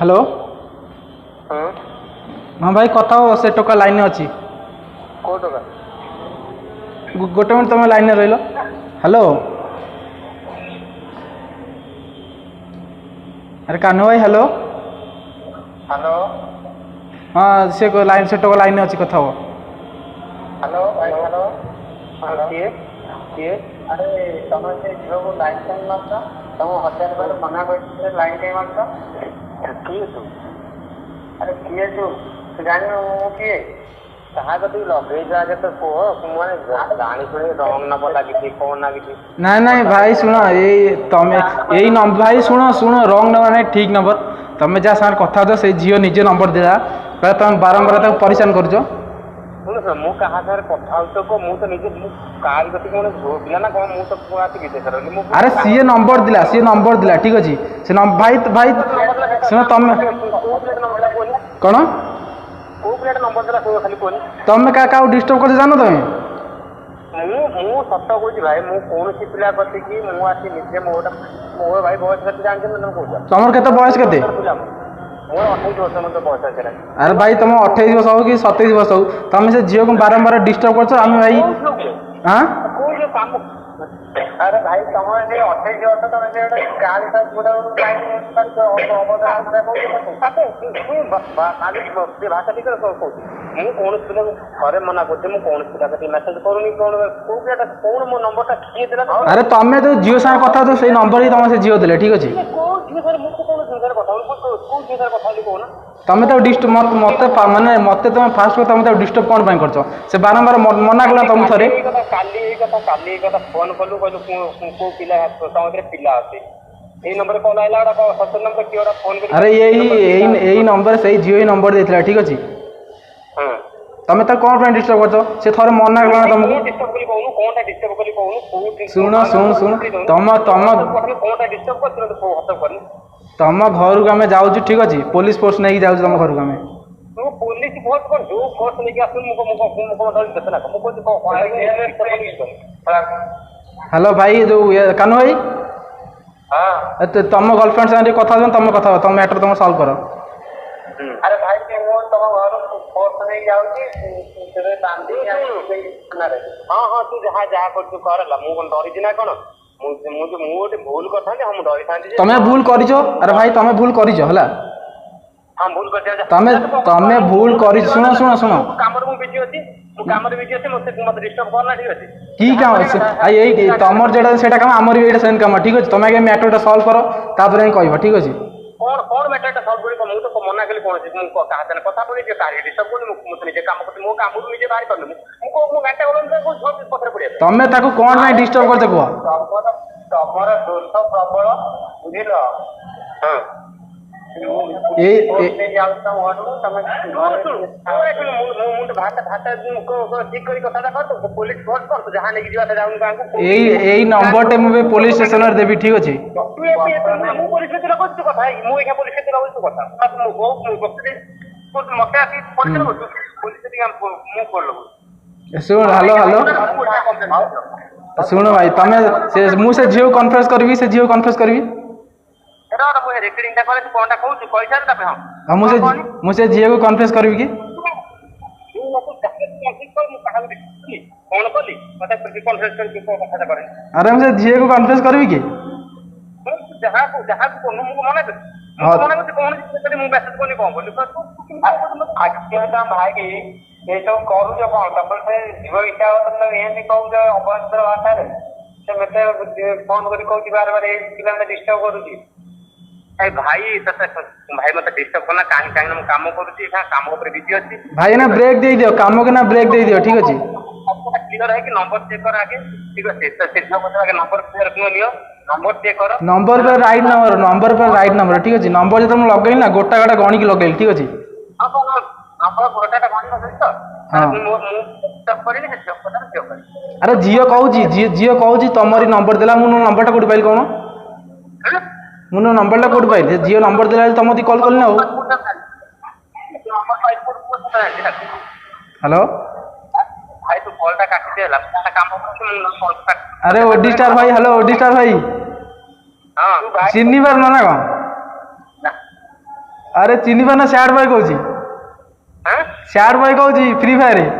Hello हाँ भाई कथा हो से टोका लाइन अच्छी गोटे मिनट तुम लाइन रही हेलो अरे कान्हू भाई हेलो हेलो हाँ से लाइन से टोका लाइन अच्छी कथा हो हेलो भाई हेलो हेलो किए किए अरे तुम से झील को लाइन टाइम मारछ तुम 1000 बार मना कर लाइन टाइम मारछ किए तू अरे किए तू जानी मु किए कहा कति लगे जाके तो कह माने जानी शुणी रंग नंबर लगी कौन लगी ना ना भाई शुण ये तुम यही नंबर भाई शुण शुण रंग नंबर नहीं ठीक नंबर तुम जहाँ साथ कथा से झील निजे नंबर देला तुम बारंबार परेशान कर मु कहा सर कथा तो मु तो निजे कार गति को झो पिला ना कौन मु तो पूरा विदेश रही अरे सी नंबर दिला ठीक अच्छे से भाई भाई शुण तुम कौन तुम क्या डिस्टर्ब कर जान तुम मु सत कह भाई मु कौन पिला कति मु आसी निजे मोर भाई बयस के जानते तुम कह तुम केते बयस केते मोर 28 वर्ष मत बयस है अरे भाई तुम 28 वर्ष हो कि 27 वर्ष हो तुम से झील को बारंबार डिस्टर्ब कर भाई हाँ अरे भाई तुम 28 वर्ष तुम गाड़ी भाषा ठीक कौन पिला घरे मना कर कौन पिला मेसेज करूनी कौन कौन मो नंबर किए देला अरे तुम तो जियो साथ कथा तो से नंबर ही तुम से जियो देले ठीक अच्छे तुम तो डिस्टर्ब मत माने मत तुम फास्ट तुम तो डिस्टर्ब कौन पाई कर से बारंबार मना कला तुम थरे काली फोन कलु कहलु को पिला तुम पिला अच्छे यही नंबर कॉल आइला सत नंबर किए फोन कर अरे यही नंबर से जियो ही नंबर देथिला ठीक अच्छे तुम तो कौन पे डिस्टर्ब कर से थोड़े मना कला तुमको डिस्टर्ब कली कहनु कोनटा डिस्टर्ब कली कहनु सुनो सुन सुन तुम कोनटा डिस्टर्ब कर तो हटप करनी तुम घर को आम जाऊँ ठीक अच्छे पुलिस फोर्स नहीं जाऊँ तुम घर को आम तू पुलिस फोर्स कर जो फोर्स नहीं आसु मुको देते ना मुको हेलो भाई जो कानू भाई हां तुम गर्लफ्रेंड से कथा तुम कथा तुम मैटर तुम सॉल्व करो अरे भाई वो तुम घर फोर्स नहीं जाउची तेरे बांधी हां हां तू जहां जहां कर तू करला मु कोन डरी दिना कोन मु भूल करथांती हम डरी थांती तमे भूल करिजो अरे भाई तमे भूल करिजो हला हम भूल कर दिया तमे भूल करि सुनो सुनो सुनो कामर मु बिजी अछि मु कामर बिजी अछि मत डिस्टर्ब करना ठीक अछि की काम अछि आ एई तमर जेडा सेटा काम हमर भी एटा सेम काम ठीक अछि तमे के मैटरटा सॉल्व करो तापर कहबो ठीक अछि कौन मैटरटा सॉल्व करी मु तो मना कली कोन अछि मु कहा तने कथा बोली जे कार्य डिस्टर्ब कोनी मु तो निजे काम करते मु काम निजे बाहर करले मु घंटा बोलन को झोप पत्र पड़े तमे ताको कोन में डिस्टर्ब करते को तमर दोष प्रबल बुझिलो हां नंबर टे मुझे पुलिस स्टेशन देवी ठीक अच्छे शुण हेलो हेलो शुण भाई तमें मुझे झील कन्फ्रेस करी से झील कन्फ्रेस करी मुझे झील को कन्फ्रेस करी कि अरे मुझे झील को कन्फ्रेस करी कि भाई ये सब करूच कौन तब से जीव इच्छा हो एमती कहूँ अभद्र भाषा से मत फोन कर कहूँ बार बार पिला डिस्टर्ब करुच्ची भाई भाई मत डिस्टर्ब करना कहीं कहीं काम करुच्ची काम ऊपर बिजी अच्छी भाई ना ब्रेक दे दियो काम के ना ब्रेक दे दियो ठीक अच्छे क्लियर है कि नंबर चेक कर आगे ठीक है से नंबर क्लियर लियो नंबर चेक करो नंबर पे राइट नंबर ठीक अच्छे नंबर जो तुम लगे ना गोटा गोटा गणी की लगे ठीक अच्छे नंबर गोटाटा गणी तो अरे झील कहूँ तुमरी नंबर देला मु नंबर टा कोड पाइल कौन मुझे नंबर कोड पाइल झील नंबर देला तुम कॉल कल ना हेलो भाई तू कॉलटा काटी देला काम अरे ओडी स्टार भाई हेलो ओडी स्टार भाई हां चिन्नी बार ना कौन ଆରେ ଚିହ୍ନି ପାରୁନ ସ୍ୟାଡ୍ ବୟ କହୁଛି। ଆଁ ସ୍ୟାଡ୍ ବୟ କହୁଛି ଫ୍ରି ଫାୟାର।